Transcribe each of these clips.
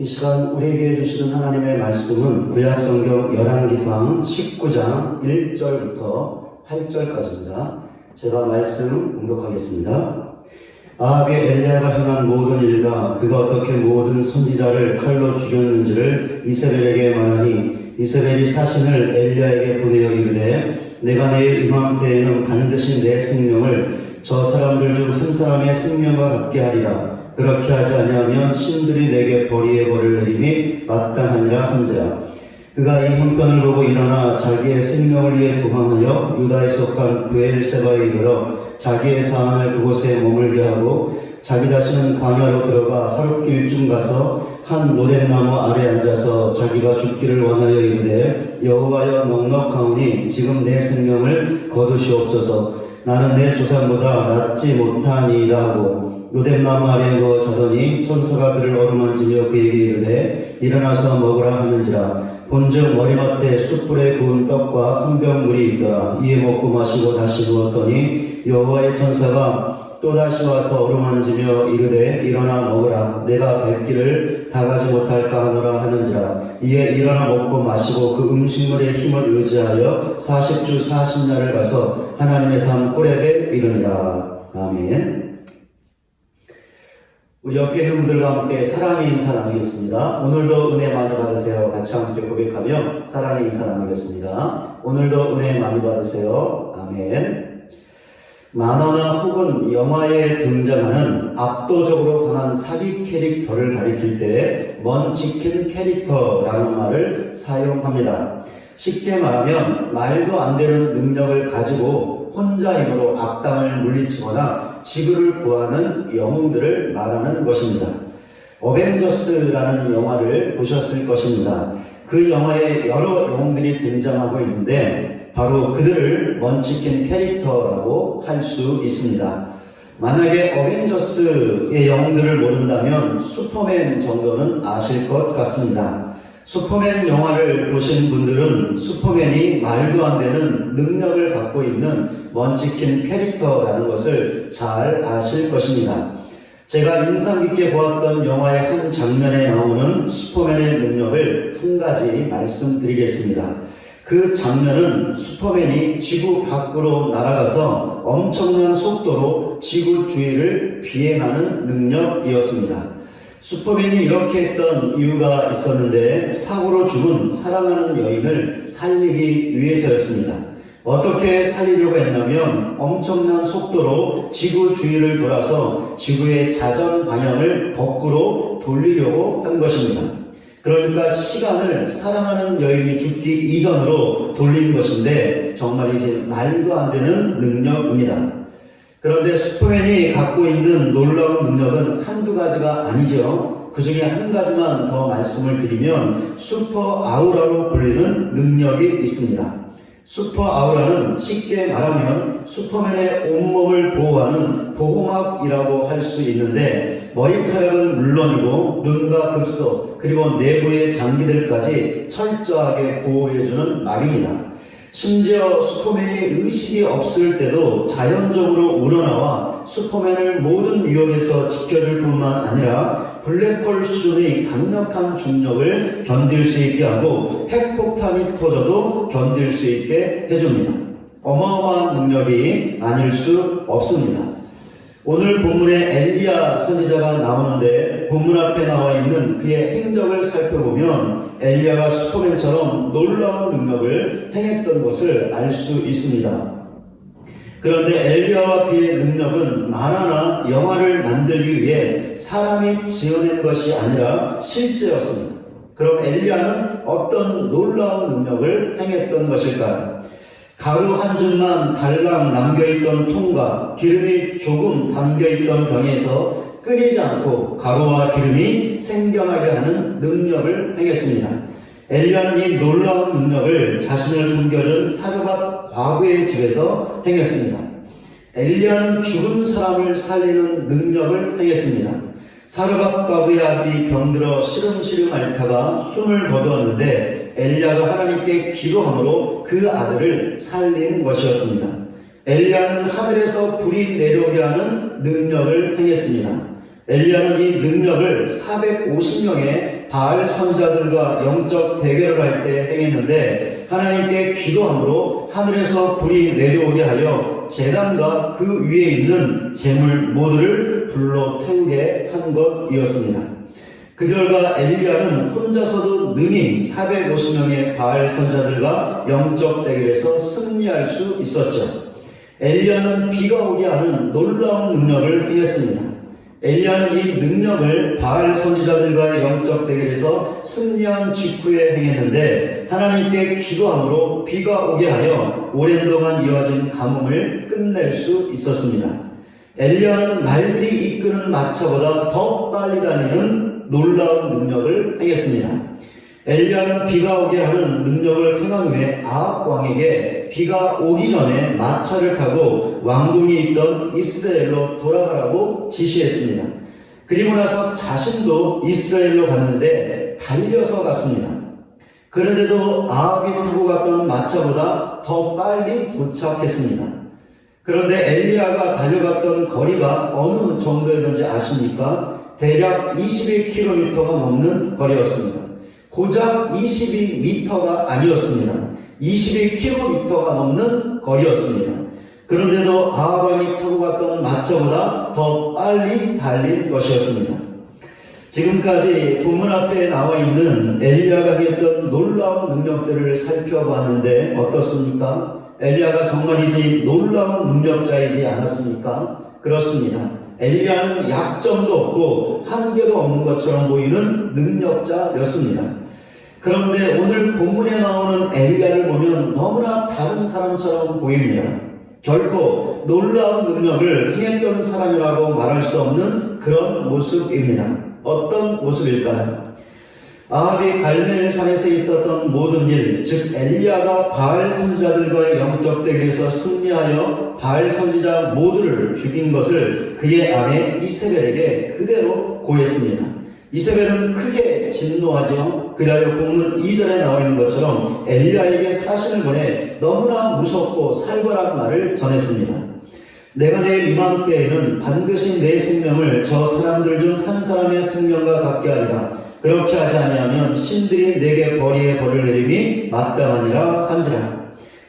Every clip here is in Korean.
이 시간 우리에게 주시는 하나님의 말씀은 구약성경 열왕기상 19장 1절부터 8절까지입니다. 제가 말씀 공독하겠습니다. 아합이 엘리야가 행한 모든 일과 그가 어떻게 모든 선지자를 칼로 죽였는지를 이세벨에게 말하니 이세벨이 사신을 엘리야에게 보내어 이르되 내가 내일 이맘때에는 반드시 내 생명을 저 사람들 중 한 사람의 생명과 같게 하리라. 그렇게 하지 아니하면 신들이 내게 벌이의 벌을 내림이 마땅하니라 한지라. 그가 이 형편을 보고 일어나 자기의 생명을 위해 도망하여 유다에 속한 브엘세바에 이르러 자기의 사안을 그곳에 머물게 하고 자기 자신은 광야로 들어가 하룻길쯤 가서 한 로뎀나무 아래 앉아서 자기가 죽기를 원하여 이르되 여호와여 넉넉하오니 지금 내 생명을 거두시옵소서. 나는 내 조상보다 낫지 못하니이다 하고 로뎀나무 아래에 누워 자더니 천사가 그를 어루만지며 그에게 이르되 일어나서 먹으라 하는지라. 본즉 머리맡에 숯불에 구운 떡과 한 병 물이 있더라. 이에 먹고 마시고 다시 누웠더니 여호와의 천사가 또다시 와서 어루만지며 이르되 일어나 먹으라. 내가 갈 길을 다 가지 못할까 하노라 하는지라. 이에 일어나 먹고 마시고 그 음식물의 힘을 의지하여 40주 40야를 가서 하나님의 산 호렙에 이르니라. 아멘. 우리 옆에 있는 분들과 함께 사랑의 인사 나누겠습니다. 오늘도 은혜 많이 받으세요. 같이 함께 고백하며 사랑의 인사 나누겠습니다. 오늘도 은혜 많이 받으세요. 아멘. 만화나 혹은 영화에 등장하는 압도적으로 강한 사기 캐릭터를 가리킬 때 먼치킨 캐릭터라는 말을 사용합니다. 쉽게 말하면 말도 안 되는 능력을 가지고 혼자 힘으로 악당을 물리치거나 지구를 구하는 영웅들을 말하는 것입니다. 어벤져스라는 영화를 보셨을 것입니다. 그 영화에 여러 영웅들이 등장하고 있는데 바로 그들을 먼치킨 캐릭터라고 할 수 있습니다. 만약에 어벤져스의 영웅들을 모른다면 슈퍼맨 정도는 아실 것 같습니다. 슈퍼맨 영화를 보신 분들은 슈퍼맨이 말도 안 되는 능력을 갖고 있는 먼치킨 캐릭터라는 것을 잘 아실 것입니다. 제가 인상 깊게 보았던 영화의 한 장면에 나오는 슈퍼맨의 능력을 한 가지 말씀드리겠습니다. 그 장면은 슈퍼맨이 지구 밖으로 날아가서 엄청난 속도로 지구 주위를 비행하는 능력이었습니다. 슈퍼맨이 이렇게 했던 이유가 있었는데 사고로 죽은 사랑하는 여인을 살리기 위해서였습니다. 어떻게 살리려고 했냐면 엄청난 속도로 지구 주위를 돌아서 지구의 자전 방향을 거꾸로 돌리려고 한 것입니다. 그러니까 시간을 사랑하는 여인이 죽기 이전으로 돌린 것인데 정말이지 말도 안 되는 능력입니다. 그런데 슈퍼맨이 갖고 있는 놀라운 능력은 한두 가지가 아니죠. 그 중에 한 가지만 더 말씀을 드리면 슈퍼 아우라로 불리는 능력이 있습니다. 슈퍼 아우라는 쉽게 말하면 슈퍼맨의 온몸을 보호하는 보호막이라고 할 수 있는데 머리카락은 물론이고 눈과 급소 그리고 내부의 장기들까지 철저하게 보호해주는 막입니다. 심지어 슈퍼맨이 의식이 없을 때도 자연적으로 우러나와 슈퍼맨을 모든 위험에서 지켜줄 뿐만 아니라 블랙홀 수준의 강력한 중력을 견딜 수 있게 하고 핵폭탄이 터져도 견딜 수 있게 해줍니다. 어마어마한 능력이 아닐 수 없습니다. 오늘 본문에 엘리야 선지자가 나오는데 본문 앞에 나와 있는 그의 행적을 살펴보면 엘리야가 슈퍼맨처럼 놀라운 능력을 행했던 것을 알 수 있습니다. 그런데 엘리야와 그의 능력은 만화나 영화를 만들기 위해 사람이 지어낸 것이 아니라 실제였습니다. 그럼 엘리야는 어떤 놀라운 능력을 행했던 것일까요? 가루 한 줌만 달랑 남겨있던 통과 기름이 조금 담겨있던 병에서 끓이지 않고 가루와 기름이 생겨나게 하는 능력을 행했습니다. 엘리야는 이 놀라운 능력을 자신을 섬겨준 사르밧 과부의 집에서 행했습니다. 엘리야는 죽은 사람을 살리는 능력을 행했습니다. 사르밧 과부의 아들이 병들어 시름시름 앓다가 숨을 거두었는데 엘리야가 하나님께 기도함으로 그 아들을 살린 것이었습니다. 엘리야는 하늘에서 불이 내려오게 하는 능력을 행했습니다. 엘리야는 이 능력을 450명의 바알 선지자들과 영적 대결을 할 때 행했는데 하나님께 기도함으로 하늘에서 불이 내려오게 하여 제단과 그 위에 있는 재물 모두를 불로 태우게 한 것이었습니다. 그 결과 엘리야는 혼자서도 능히 450명의 바알 선지자들과 영적 대결에서 승리할 수 있었죠. 엘리야는 비가 오게 하는 놀라운 능력을 행했습니다. 엘리야는 이 능력을 바알 선지자들과의 영적 대결에서 승리한 직후에 행했는데 하나님께 기도함으로 비가 오게 하여 오랜 동안 이어진 가뭄을 끝낼 수 있었습니다. 엘리야는 말들이 이끄는 마차보다 더 빨리 달리는 놀라운 능력을 행했습니다. 엘리야는 비가 오게 하는 능력을 행한 후에 아합 왕에게 비가 오기 전에 마차를 타고 왕궁이 있던 이스라엘로 돌아가라고 지시했습니다. 그리고 나서 자신도 이스라엘로 갔는데 달려서 갔습니다. 그런데도 아합이 타고 갔던 마차보다 더 빨리 도착했습니다. 그런데 엘리야가 달려갔던 거리가 어느 정도였는지 아십니까? 대략 22km가 넘는 거리였습니다. 고작 22m가 아니었습니다. 22km가 넘는 거리였습니다. 그런데도 아합 왕이 타고 갔던 마차보다 더 빨리 달린 것이었습니다. 지금까지 본문 앞에 나와 있는 엘리야가 했던 놀라운 능력들을 살펴봤는데 어떻습니까? 엘리야가 정말이지 놀라운 능력자이지 않았습니까? 그렇습니다. 엘리야는 약점도 없고 한계도 없는 것처럼 보이는 능력자였습니다. 그런데 오늘 본문에 나오는 엘리야를 보면 너무나 다른 사람처럼 보입니다. 결코 놀라운 능력을 행했던 사람이라고 말할 수 없는 그런 모습입니다. 어떤 모습일까요? 아합이 갈멜산에서 있었던 모든 일, 즉 엘리야가 바알 선지자들과의 영적 대결에서 승리하여 바알 선지자 모두를 죽인 것을 그의 아내 이세벨에게 그대로 고했습니다. 이세벨은 크게 진노하죠. 그리하여 본문 2절에 나와 있는 것처럼 엘리야에게 사신을 보내 너무나 무섭고 살벌한 말을 전했습니다. 내가 내일 이맘때에는 반드시 내 생명을 저 사람들 중 한 사람의 생명과 같게 하리라. 그렇게 하지 아니하면 신들이 내게 벌이의 벌을 내림이 마땅하니라 한지라.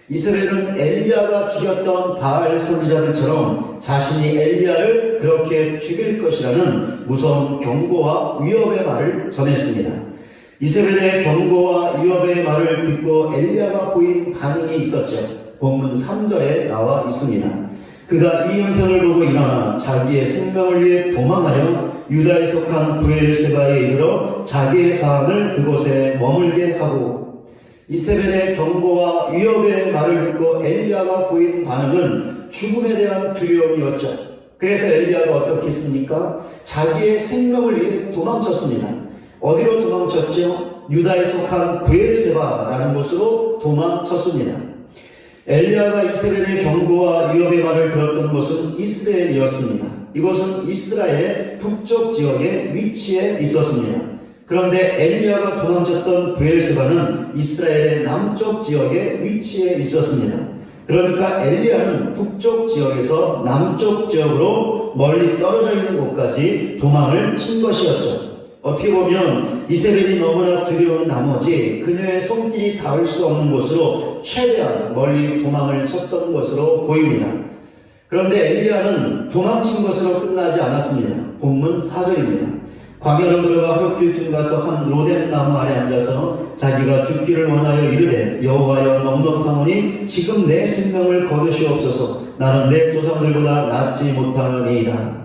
이스라엘은 엘리야가 죽였던 바알 선지자들처럼 자신이 엘리야를 그렇게 죽일 것이라는 무서운 경고와 위협의 말을 전했습니다. 이스라엘의 경고와 위협의 말을 듣고 엘리야가 보인 반응이 있었죠. 본문 3절에 나와 있습니다. 그가 이 형편을 보고 일어나 자기의 생명을 위해 도망하여 유다에 속한 브엘세바에 이르러 자기의 사안을 그곳에 머물게 하고, 이세벨의 경고와 위협의 말을 듣고 엘리야가 보인 반응은 죽음에 대한 두려움이었죠. 그래서 엘리야가 어떻게 했습니까? 자기의 생명을 위해 도망쳤습니다. 어디로 도망쳤죠? 유다에 속한 브엘세바라는 곳으로 도망쳤습니다. 엘리야가 이세벨의 경고와 위협의 말을 들었던 곳은 이스라엘이었습니다. 이곳은 이스라엘의 북쪽 지역에 위치해 있었습니다. 그런데 엘리야가 도망쳤던 브엘세바는 이스라엘의 남쪽 지역에 위치해 있었습니다. 그러니까 엘리야는 북쪽 지역에서 남쪽 지역으로 멀리 떨어져 있는 곳까지 도망을 친 것이었죠. 어떻게 보면 이세벨이 너무나 두려운 나머지 그녀의 손길이 닿을 수 없는 곳으로 최대한 멀리 도망을 쳤던 것으로 보입니다. 그런데 엘리야는 도망친 것으로 끝나지 않았습니다. 본문 4절입니다. 광야로 들어가 흙길쯤 가서 한 로뎀 나무 아래 앉아서 자기가 죽기를 원하여 이르되 여호와여 넉넉하오니 지금 내 생명을 거두시옵소서. 나는 내 조상들보다 낫지 못하니이다.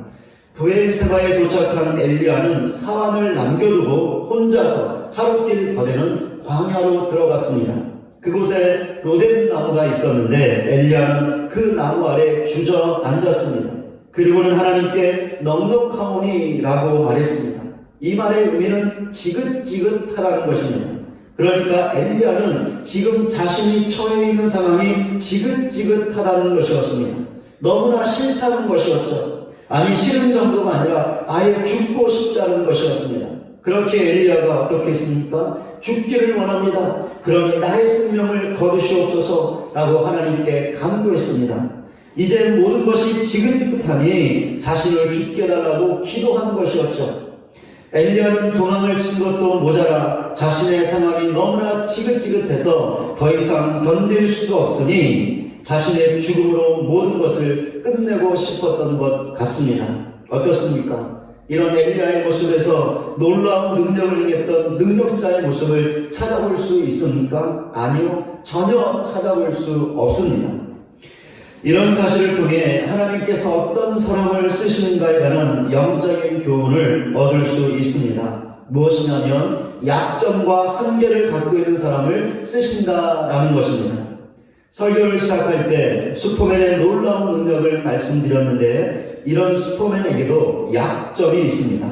브엘세바에 도착한 엘리야는 사환을 남겨두고 혼자서 하루길 더 되는 광야로 들어갔습니다. 그곳에 로뎀 나무가 있었는데 엘리야는 그 나무 아래 주저앉았습니다. 그리고는 하나님께 넉넉하오니라고 말했습니다. 이 말의 의미는 지긋지긋하다는 것입니다. 그러니까 엘리야는 지금 자신이 처해 있는 상황이 지긋지긋하다는 것이었습니다. 너무나 싫다는 것이었죠. 아니, 싫은 정도가 아니라 아예 죽고 싶다는 것이었습니다. 그렇게 엘리야가 어떻게 했습니까? 죽기를 원합니다. 그러니 나의 생명을 거두시옵소서 라고 하나님께 간구했습니다. 이제 모든 것이 지긋지긋하니 자신을 죽게 해달라고 기도한 것이었죠. 엘리야는 도망을 친 것도 모자라 자신의 상황이 너무나 지긋지긋해서 더 이상 견딜 수 없으니 자신의 죽음으로 모든 것을 끝내고 싶었던 것 같습니다. 어떻습니까? 이런 엘리야의 모습에서 놀라운 능력을 행했던 능력자의 모습을 찾아볼 수 있습니까? 아니요, 전혀 찾아볼 수 없습니다. 이런 사실을 통해 하나님께서 어떤 사람을 쓰시는가에 관한 영적인 교훈을 얻을 수 있습니다. 무엇이냐면 약점과 한계를 갖고 있는 사람을 쓰신다라는 것입니다. 설교를 시작할 때 슈퍼맨의 놀라운 능력을 말씀드렸는데 이런 슈퍼맨에게도 약점이 있습니다.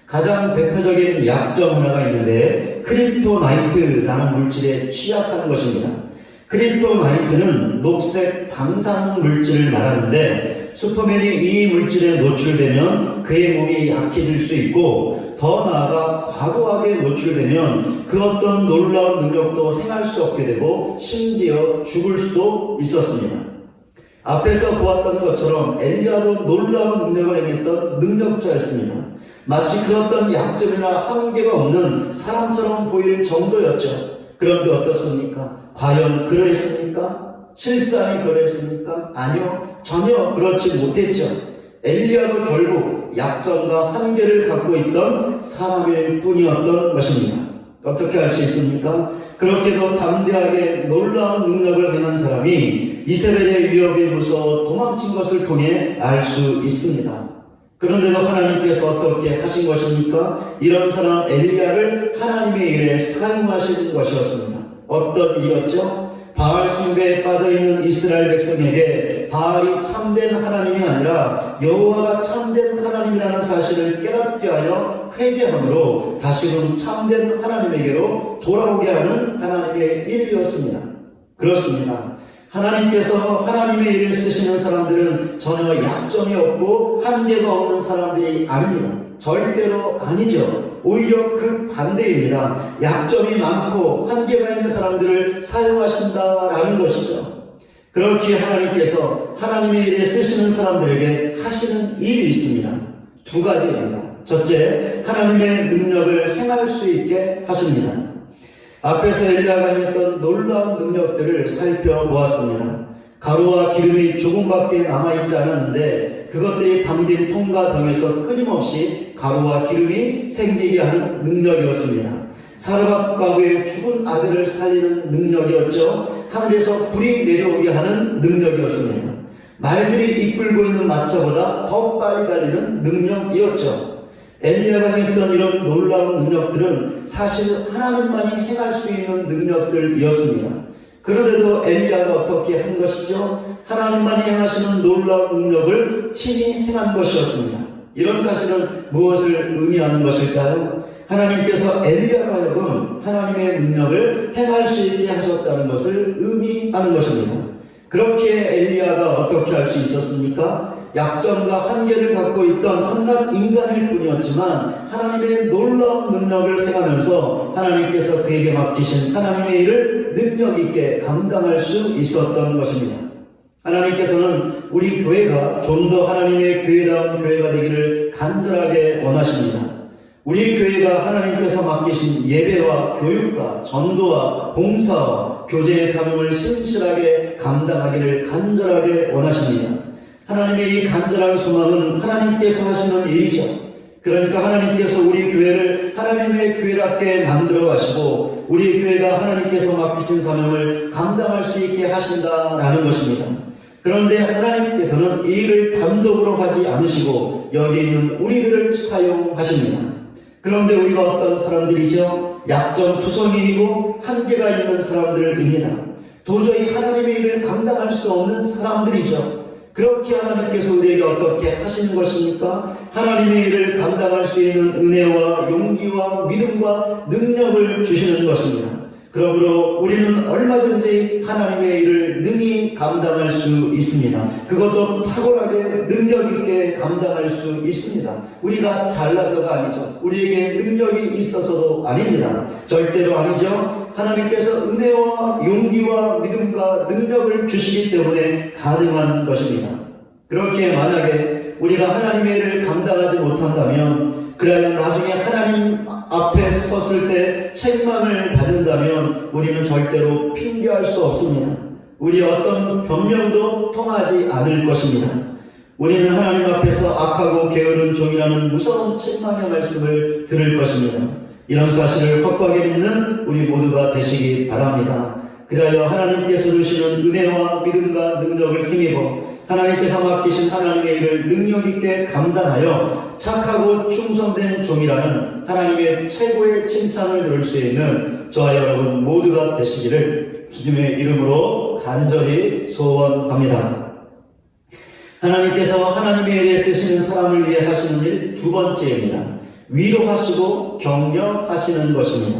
가장 대표적인 약점 하나가 있는데 크립토나이트라는 물질에 취약한 것입니다. 크립토나이트는 녹색 방사능 물질을 말하는데 슈퍼맨이 이 물질에 노출되면 그의 몸이 약해질 수 있고 더 나아가 과도하게 노출되면 그 어떤 놀라운 능력도 행할 수 없게 되고 심지어 죽을 수도 있었습니다. 앞에서 보았던 것처럼 엘리야도 놀라운 능력을 행했던 능력자였습니다. 마치 그 어떤 약점이나 한계가 없는 사람처럼 보일 정도였죠. 그런데 어떻습니까? 과연 그러했습니까? 실상이 그러했습니까? 아니요, 전혀 그렇지 못했죠. 엘리야도 결국 약점과 한계를 갖고 있던 사람일 뿐이었던 것입니다. 어떻게 할 수 있습니까? 그렇게도 담대하게 놀라운 능력을 행한 사람이 이세벨의 위협에 무서워 도망친 것을 통해 알 수 있습니다. 그런데도 하나님께서 어떻게 하신 것입니까? 이런 사람 엘리야를 하나님의 일에 사용하신 것이었습니다. 어떤 일이었죠? 바알 숭배에 빠져있는 이스라엘 백성에게 바알이 참된 하나님이 아니라 여호와가 참된 하나님이라는 사실을 깨닫게 하여 회개함으로 다시금 참된 하나님에게로 돌아오게 하는 하나님의 일이었습니다. 그렇습니다. 하나님께서 하나님의 일을 쓰시는 사람들은 전혀 약점이 없고 한계가 없는 사람들이 아닙니다. 절대로 아니죠. 오히려 그 반대입니다. 약점이 많고 한계가 있는 사람들을 사용하신다라는 것이죠. 그렇게 하나님께서 하나님의 일을 쓰시는 사람들에게 하시는 일이 있습니다. 두 가지입니다. 첫째, 하나님의 능력을 행할 수 있게 하십니다. 앞에서 엘리야가 했던 놀라운 능력들을 살펴보았습니다. 가루와 기름이 조금밖에 남아있지 않았는데 그것들이 담긴 통과 병에서 끊임없이 가루와 기름이 생기게 하는 능력이었습니다. 사르밧 가구의 죽은 아들을 살리는 능력이었죠. 하늘에서 불이 내려오게 하는 능력이었습니다. 말들이 이끌고 있는 마차보다 더 빨리 달리는 능력이었죠. 엘리야가 했던 이런 놀라운 능력들은 사실 하나님만이 행할 수 있는 능력들이었습니다. 그런데도 엘리야가 어떻게 한 것이죠? 하나님만이 행하시는 놀라운 능력을 친히 행한 것이었습니다. 이런 사실은 무엇을 의미하는 것일까요? 하나님께서 엘리야가 하여금 하나님의 능력을 행할 수 있게 하셨다는 것을 의미하는 것입니다. 그렇게 엘리야가 어떻게 할 수 있었습니까? 약점과 한계를 갖고 있던 한낱 인간일 뿐이었지만 하나님의 놀라운 능력을 행하면서 하나님께서 그에게 맡기신 하나님의 일을 능력 있게 감당할 수 있었던 것입니다. 하나님께서는 우리 교회가 좀 더 하나님의 교회다운 교회가 되기를 간절하게 원하십니다. 우리 교회가 하나님께서 맡기신 예배와 교육과 전도와 봉사와 교제의 사명을 신실하게 감당하기를 간절하게 원하십니다. 하나님의 이 간절한 소망은 하나님께서 하시는 일이죠. 그러니까 하나님께서 우리 교회를 하나님의 교회답게 만들어 가시고 우리 교회가 하나님께서 맡기신 사명을 감당할 수 있게 하신다라는 것입니다. 그런데 하나님께서는 이 일을 단독으로 하지 않으시고 여기 있는 우리들을 사용하십니다. 그런데 우리가 어떤 사람들이죠? 약점투성이이고 한계가 있는 사람들입니다. 도저히 하나님의 일을 감당할 수 없는 사람들이죠. 그렇게 하나님께서 우리에게 어떻게 하시는 것입니까? 하나님의 일을 감당할 수 있는 은혜와 용기와 믿음과 능력을 주시는 것입니다. 그러므로 우리는 얼마든지 하나님의 일을 능히 감당할 수 있습니다. 그것도 탁월하게 능력 있게 감당할 수 있습니다. 우리가 잘나서가 아니죠. 우리에게 능력이 있어서도 아닙니다. 절대로 아니죠. 하나님께서 은혜와 용기와 믿음과 능력을 주시기 때문에 가능한 것입니다. 그렇게 만약에 우리가 하나님의 일을 감당하지 못한다면, 그러나 나중에 하나님 앞에 섰을 때 책망을 받는다면 우리는 절대로 핑계할 수 없습니다. 우리 어떤 변명도 통하지 않을 것입니다. 우리는 하나님 앞에서 악하고 게으른 종이라는 무서운 책망의 말씀을 들을 것입니다. 이런 사실을 확고하게 믿는 우리 모두가 되시기 바랍니다. 그리하여 하나님께서 주시는 은혜와 믿음과 능력을 힘입어 하나님께서 맡기신 하나님의 일을 능력 있게 감당하여 착하고 충성된 종이라는 하나님의 최고의 칭찬을 들을 수 있는 저와 여러분 모두가 되시기를 주님의 이름으로 간절히 소원합니다. 하나님께서 하나님의 일에 쓰시는 사람을 위해 하시는 일 두 번째입니다. 위로하시고 격려하시는 것입니다.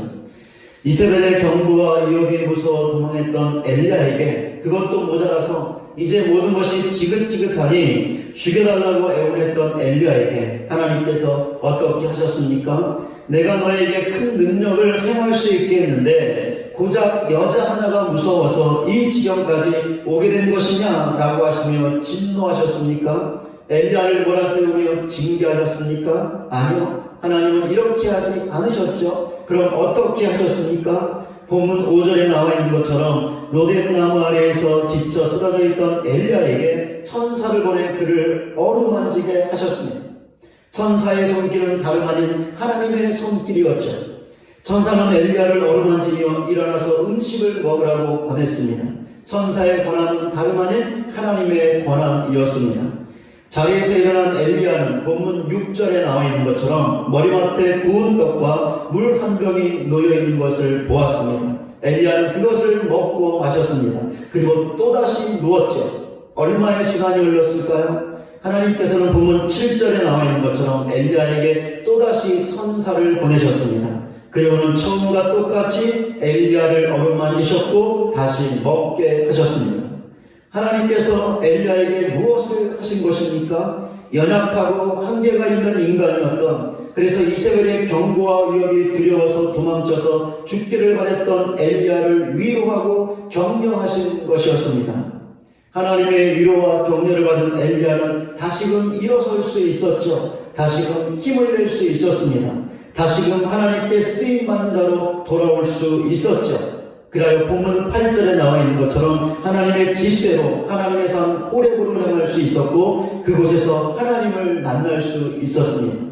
이세벨의 경고와 위협이 무서워 도망했던 엘리야에게 그것도 모자라서 이제 모든 것이 지긋지긋하니 죽여달라고 애원했던 엘리야에게 하나님께서 어떻게 하셨습니까? 내가 너에게 큰 능력을 행할 수 있게 했는데 고작 여자 하나가 무서워서 이 지경까지 오게 된 것이냐? 라고 하시며 진노하셨습니까? 엘리야를 몰아세우며 징계하셨습니까? 아니요. 하나님은 이렇게 하지 않으셨죠. 그럼 어떻게 하셨습니까? 본문 5절에 나와 있는 것처럼 로뎀 나무 아래에서 지쳐 쓰러져 있던 엘리야에게 천사를 보내 그를 어루만지게 하셨습니다. 천사의 손길은 다름 아닌 하나님의 손길이었죠. 천사는 엘리야를 어루만지며 일어나서 음식을 먹으라고 보냈습니다. 천사의 권함은 다름 아닌 하나님의 권함이었습니다. 자리에서 일어난 엘리야는 본문 6절에 나와 있는 것처럼 머리맡에 구운 떡과 물 한 병이 놓여 있는 것을 보았습니다. 엘리야는 그것을 먹고 마셨습니다. 그리고 또다시 누웠죠. 얼마의 시간이 흘렀을까요? 하나님께서는 본문 7절에 나와 있는 것처럼 엘리야에게 또다시 천사를 보내셨습니다. 그리고는 처음과 똑같이 엘리야를 어루만지셨고 다시 먹게 하셨습니다. 하나님께서 엘리야에게 무엇을 하신 것입니까? 연약하고 한계가 있는 인간이었던, 그래서 이세벨의 경고와 위협이 두려워서 도망쳐서 죽기를 바랬던 엘리야를 위로하고 격려하신 것이었습니다. 하나님의 위로와 격려를 받은 엘리야는 다시금 일어설 수 있었죠. 다시금 힘을 낼 수 있었습니다. 다시금 하나님께 쓰임받는 자로 돌아올 수 있었죠. 그리하여 본문 8절에 나와 있는 것처럼 하나님의 지시대로 하나님의 산 호렙으로 향할 수 있었고 그곳에서 하나님을 만날 수 있었습니다.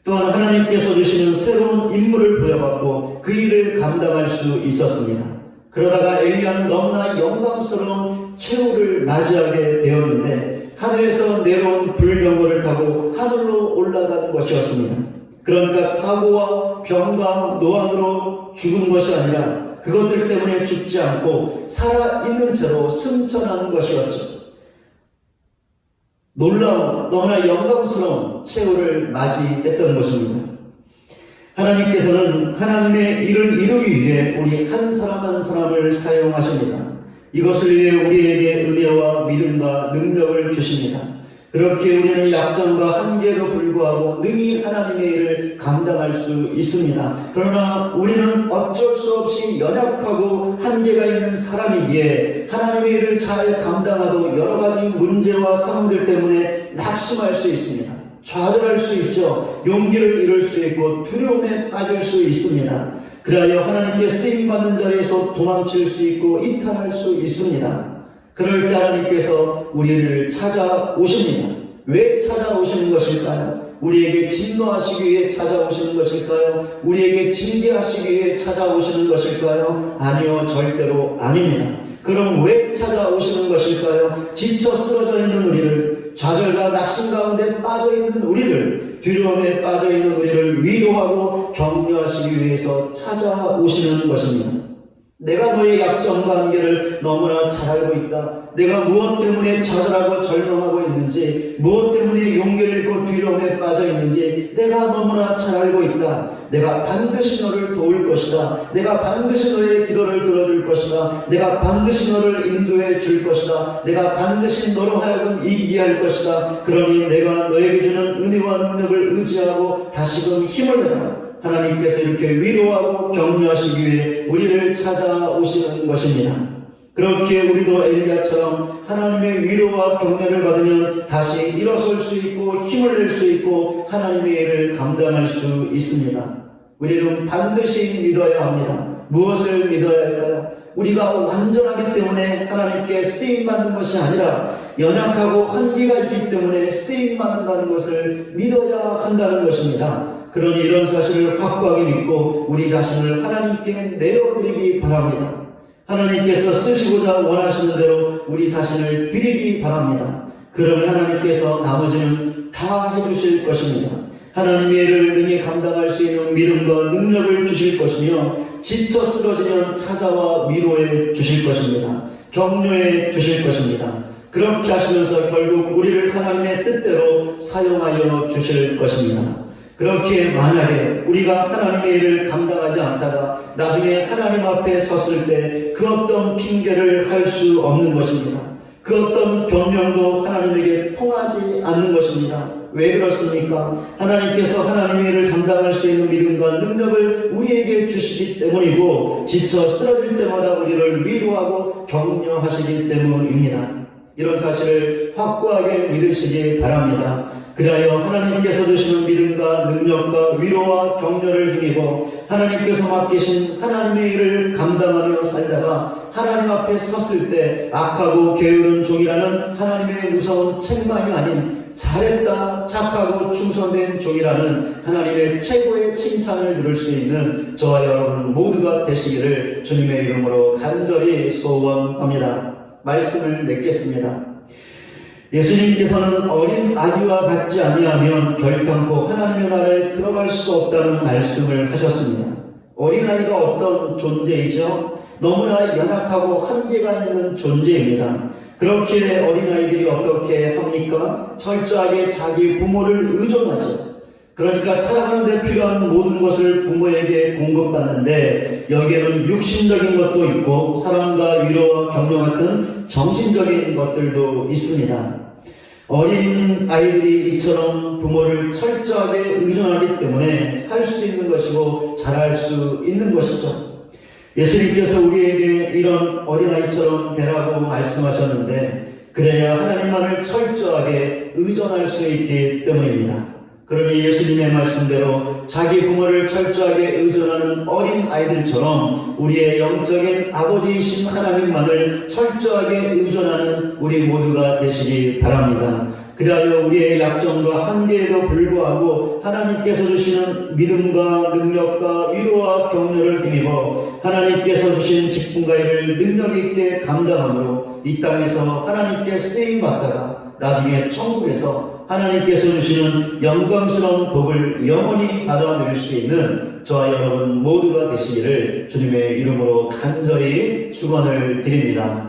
또한 하나님께서 주시는 새로운 임무를 부여받고 그 일을 감당할 수 있었습니다. 그러다가 엘리야는 너무나 영광스러운 최후를 맞이하게 되었는데 하늘에서 내려온 불병거를 타고 하늘로 올라간 것이었습니다. 그러니까 사고와 병과 노안으로 죽은 것이 아니라 그것들 때문에 죽지 않고 살아있는 채로 승천한 것이었죠. 놀라운 너무나 영광스러운 최후를 맞이했던 것입니다. 하나님께서는 하나님의 일을 이루기 위해 우리 한 사람 한 사람을 사용하십니다. 이것을 위해 우리에게 은혜와 믿음과 능력을 주십니다. 그렇게 우리는 약점과 한계에도 불구하고 능히 하나님의 일을 감당할 수 있습니다. 그러나 우리는 어쩔 수 없이 연약하고 한계가 있는 사람이기에 하나님의 일을 잘 감당하도 여러 가지 문제와 상황들 때문에 낙심할 수 있습니다. 좌절할 수 있죠. 용기를 잃을 수 있고 두려움에 빠질 수 있습니다. 그리하여 하나님께 쓰임받는 자리에서 도망칠 수 있고 이탈할 수 있습니다. 그럴 때 하나님께서 우리를 찾아오십니다. 왜 찾아오시는 것일까요? 우리에게 진노하시기 위해 찾아오시는 것일까요? 우리에게 징계하시기 위해 찾아오시는 것일까요? 아니요, 절대로 아닙니다. 그럼 왜 찾아오시는 것일까요? 지쳐 쓰러져 있는 우리를, 좌절과 낙심 가운데 빠져 있는 우리를, 두려움에 빠져 있는 우리를 위로하고 격려하시기 위해서 찾아오시는 것입니다. 내가 너의 약점과 한계를 너무나 잘 알고 있다. 내가 무엇 때문에 좌절하고 절망하고 있는지, 무엇 때문에 용기를 잃고 두려움에 빠져 있는지 내가 너무나 잘 알고 있다. 내가 반드시 너를 도울 것이다. 내가 반드시 너의 기도를 들어줄 것이다. 내가 반드시 너를 인도해 줄 것이다. 내가 반드시 너로 하여금 이기게 할 것이다. 그러니 내가 너에게 주는 은혜와 능력을 의지하고 다시금 힘을 내라. 하나님께서 이렇게 위로하고 격려하시기 위해 우리를 찾아오시는 것입니다. 그렇게 우리도 엘리야처럼 하나님의 위로와 격려를 받으면 다시 일어설 수 있고 힘을 낼 수 있고 하나님의 일을 감당할 수 있습니다. 우리는 반드시 믿어야 합니다. 무엇을 믿어야 할까요? 우리가 완전하기 때문에 하나님께 쓰임받는 것이 아니라 연약하고 한계가 있기 때문에 쓰임받는다는 것을 믿어야 한다는 것입니다. 그러니 이런 사실을 확고하게 믿고 우리 자신을 하나님께 내어드리기 바랍니다. 하나님께서 쓰시고자 원하시는 대로 우리 자신을 드리기 바랍니다. 그러면 하나님께서 나머지는 다 해주실 것입니다. 하나님의 일을 능히 감당할 수 있는 믿음과 능력을 주실 것이며 지쳐 쓰러지면 찾아와 위로해 주실 것입니다. 격려해 주실 것입니다. 그렇게 하시면서 결국 우리를 하나님의 뜻대로 사용하여 주실 것입니다. 그렇게 만약에 우리가 하나님의 일을 감당하지 않다가 나중에 하나님 앞에 섰을 때 그 어떤 핑계를 할 수 없는 것입니다. 그 어떤 변명도 하나님에게 통하지 않는 것입니다. 왜 그렇습니까? 하나님께서 하나님의 일을 감당할 수 있는 믿음과 능력을 우리에게 주시기 때문이고 지쳐 쓰러질 때마다 우리를 위로하고 격려하시기 때문입니다. 이런 사실을 확고하게 믿으시기 바랍니다. 그리하여 하나님께서 주시는 믿음과 능력과 위로와 격려를 힘입어 하나님께서 맡기신 하나님의 일을 감당하며 살다가 하나님 앞에 섰을 때 악하고 게으른 종이라는 하나님의 무서운 책망이 아닌 잘했다, 착하고 충성된 종이라는 하나님의 최고의 칭찬을 들을 수 있는 저와 여러분 모두가 되시기를 주님의 이름으로 간절히 소원합니다. 말씀을 맺겠습니다. 예수님께서는 어린 아기와 같지 아니하면 결단코 하나님의 나라에 들어갈 수 없다는 말씀을 하셨습니다. 어린아이가 어떤 존재이죠? 너무나 연약하고 한계가 있는 존재입니다. 그렇게 어린아이들이 어떻게 합니까? 철저하게 자기 부모를 의존하죠. 그러니까 살아가는 데 필요한 모든 것을 부모에게 공급받는데 여기에는 육신적인 것도 있고 사랑과 위로와 격려 같은 정신적인 것들도 있습니다. 어린 아이들이 이처럼 부모를 철저하게 의존하기 때문에 살 수 있는 것이고 자랄 수 있는 것이죠. 예수님께서 우리에게 이런 어린아이처럼 되라고 말씀하셨는데 그래야 하나님만을 철저하게 의존할 수 있기 때문입니다. 그러니 예수님의 말씀대로 자기 부모를 철저하게 의존하는 어린 아이들처럼 우리의 영적인 아버지이신 하나님만을 철저하게 의존하는 우리 모두가 되시기 바랍니다. 그리하여 우리의 약점과 한계에도 불구하고 하나님께서 주시는 믿음과 능력과 위로와 격려를 힘입어 하나님께서 주신 직분과 일을 능력 있게 감당함으로 이 땅에서 하나님께 쓰임 받다가 나중에 천국에서 하나님께서 주시는 영광스러운 복을 영원히 받아 누릴 수 있는 저와 여러분 모두가 되시기를 주님의 이름으로 간절히 축원을 드립니다.